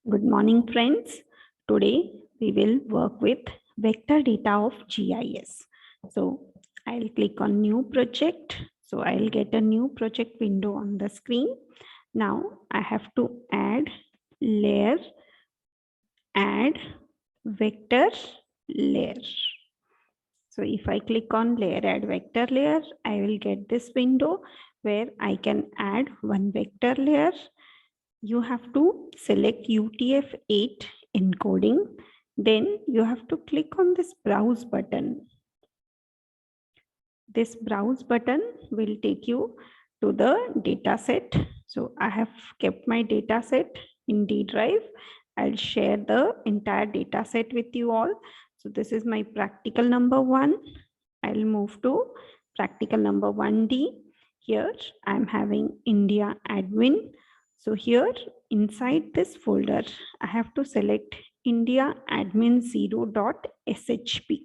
Good morning, friends. Today we will work with vector data of GIS. So I'll click on new project. So I'll get a new project window on the screen. Now I have to add layer, add vector layer. So if I click on layer, add vector layer, I will get this window where I can add one vector layer. You have to select UTF-8 encoding. Then you have to click on this browse button. This browse button will take you to the data set. So I have kept my data set in D drive. I'll share the entire data set with you all. So this is my practical number 1. I'll move to practical number 1D. Here I'm having India admin. So here inside this folder, I have to select India admin 0.shp.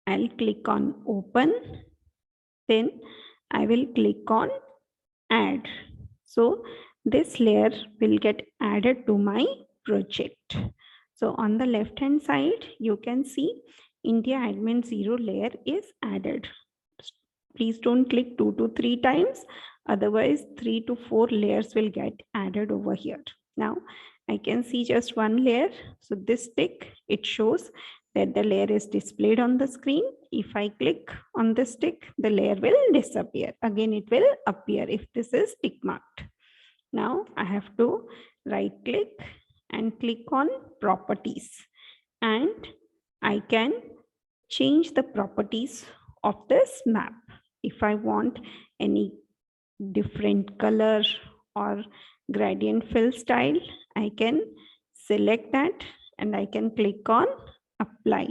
I'll click on open. Then I will click on add. So this layer will get added to my project. So on the left hand side, you can see India admin 0 layer is added. Please don't click 2 to 3 times. Otherwise 3 to 4 layers will get added over here. Now I can see just one layer. So this tick, it shows that the layer is displayed on the screen. If I click on this tick, the layer will disappear. Again, it will appear if this is tick marked. Now I have to right click and click on properties, and I can change the properties of this map. If I want any different color or gradient fill style, I can select that and I can click on apply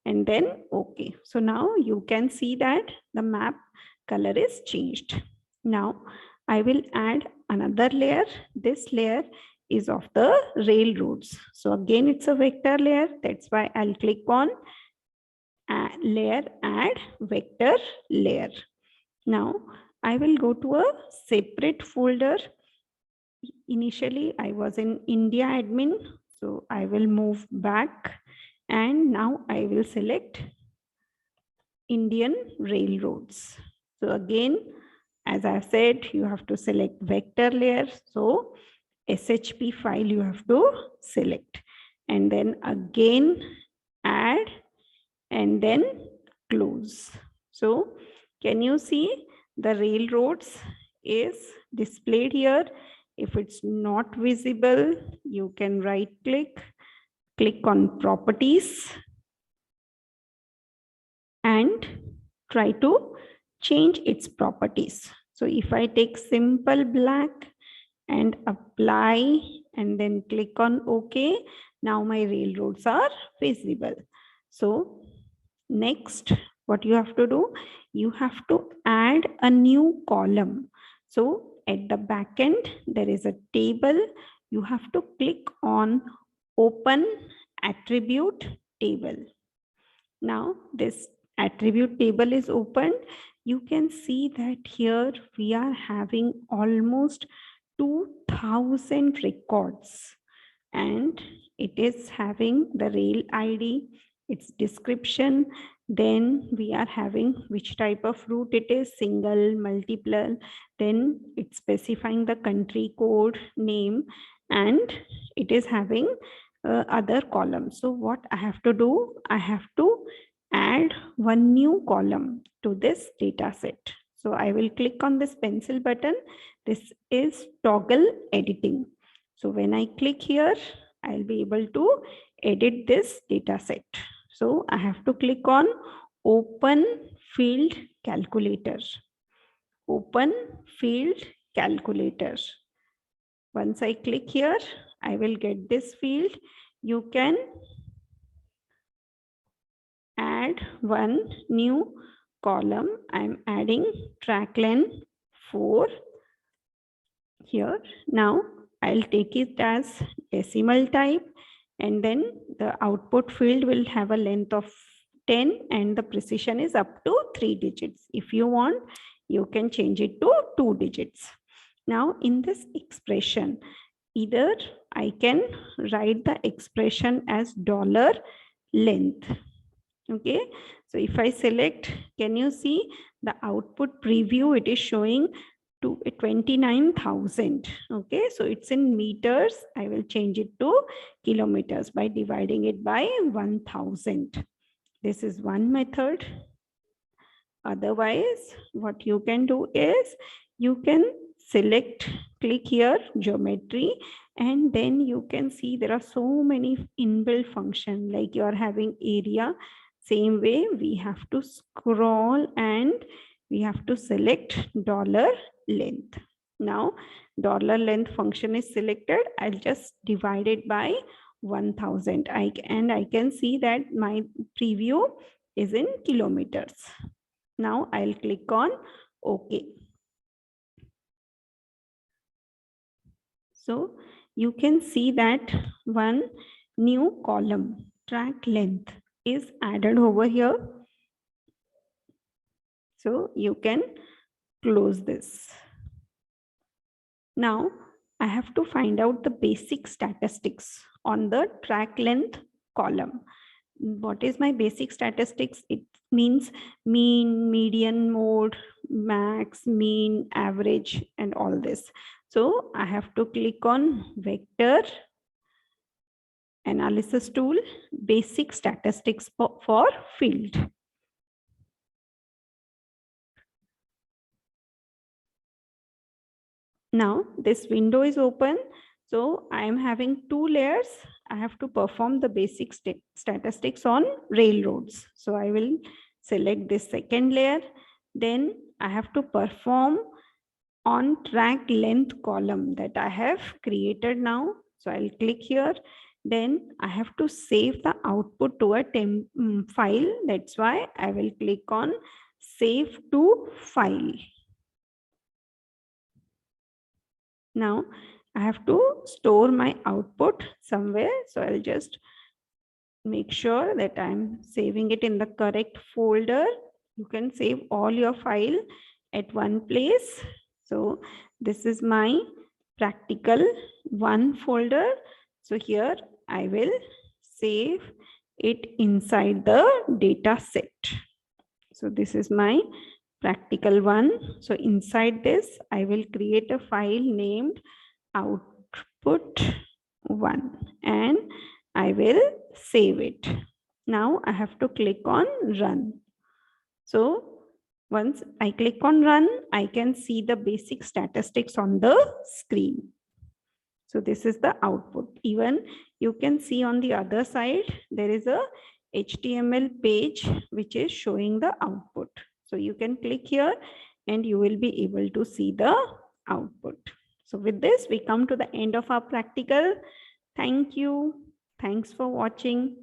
and then OK. So now you can see that the map color is changed. Now I will add another layer. This layer is of the railroads. So again, it's a vector layer. That's why I'll click on layer, add vector layer. Now I will go to a separate folder. Initially I was in India admin, so I will move back and now I will select Indian railroads. So again, as I've said, you have to select vector layer. So SHP file you have to select and then again add and then close. So can you see the railroads is displayed here? If it's not visible, you can right click, click on properties and try to change its properties. So if I take simple black and apply and then click on OK, now my railroads are visible. So next, what you have to do, you have to add a new column. So at the back end, there is a table. You have to click on open attribute table. Now this attribute table is opened. You can see that here we are having almost 2000 records and it is having the rail ID, its description. Then we are having which type of route it is, single, multiple. Then it's specifying the country code, name, and it is having other columns. So what I have to do, I have to add one new column to this data set. So I will click on this pencil button. This is toggle editing. So when I click here, I'll be able to edit this data set. So I have to click on open field calculator. Open field calculator. Once I click here, I will get this field. You can add one new column. I'm adding track length 4 here. Now I'll take it as decimal type and then the output field will have a length of 10 and the precision is up to 3 digits. If you want, you can change it to 2 digits. Now in this expression, Either I can write the expression as dollar length. Okay, so if I select, can you see the output preview? It is showing to 29,000. Okay, so it's in meters. I will change it to kilometers by dividing it by 1,000. This is one method. Otherwise, what you can do is you can select, click here, geometry, and then you can see there are so many inbuilt functions, like you are having area. Same way, we have to scroll and we have to select dollar length. Now, dollar length function is selected. I'll just divide it by 1,000. I can see that my preview is in kilometers. Now I'll click on OK. So you can see that one new column, track length, is added over here. So you can close this. Now I have to find out the basic statistics on the track length column. What is my basic statistics? It means mean, median, mode, max, mean, average, and all this. So I have to click on vector analysis tool, basic statistics for field. Now this window is open. So I am having two layers. I have to perform the basic statistics on railroads. So I will select this second layer. Then I have to perform on track length column that I have created now. So I'll click here. Then I have to save the output to a file. That's why I will click on save to file. Now I have to store my output somewhere. So I'll just make sure that I'm saving it in the correct folder. You can save all your file at one place. So this is my practical 1 folder. So here I will save it inside the data set. So this is my practical 1. So inside this, I will create a file named output 1 and I will save it. Now I have to click on run. So once I click on run, I can see the basic statistics on the screen. So this is the output. Even you can see on the other side, there is a HTML page which is showing the output. So you can click here and you will be able to see the output. So with this, we come to the end of our practical. Thank you. Thanks for watching.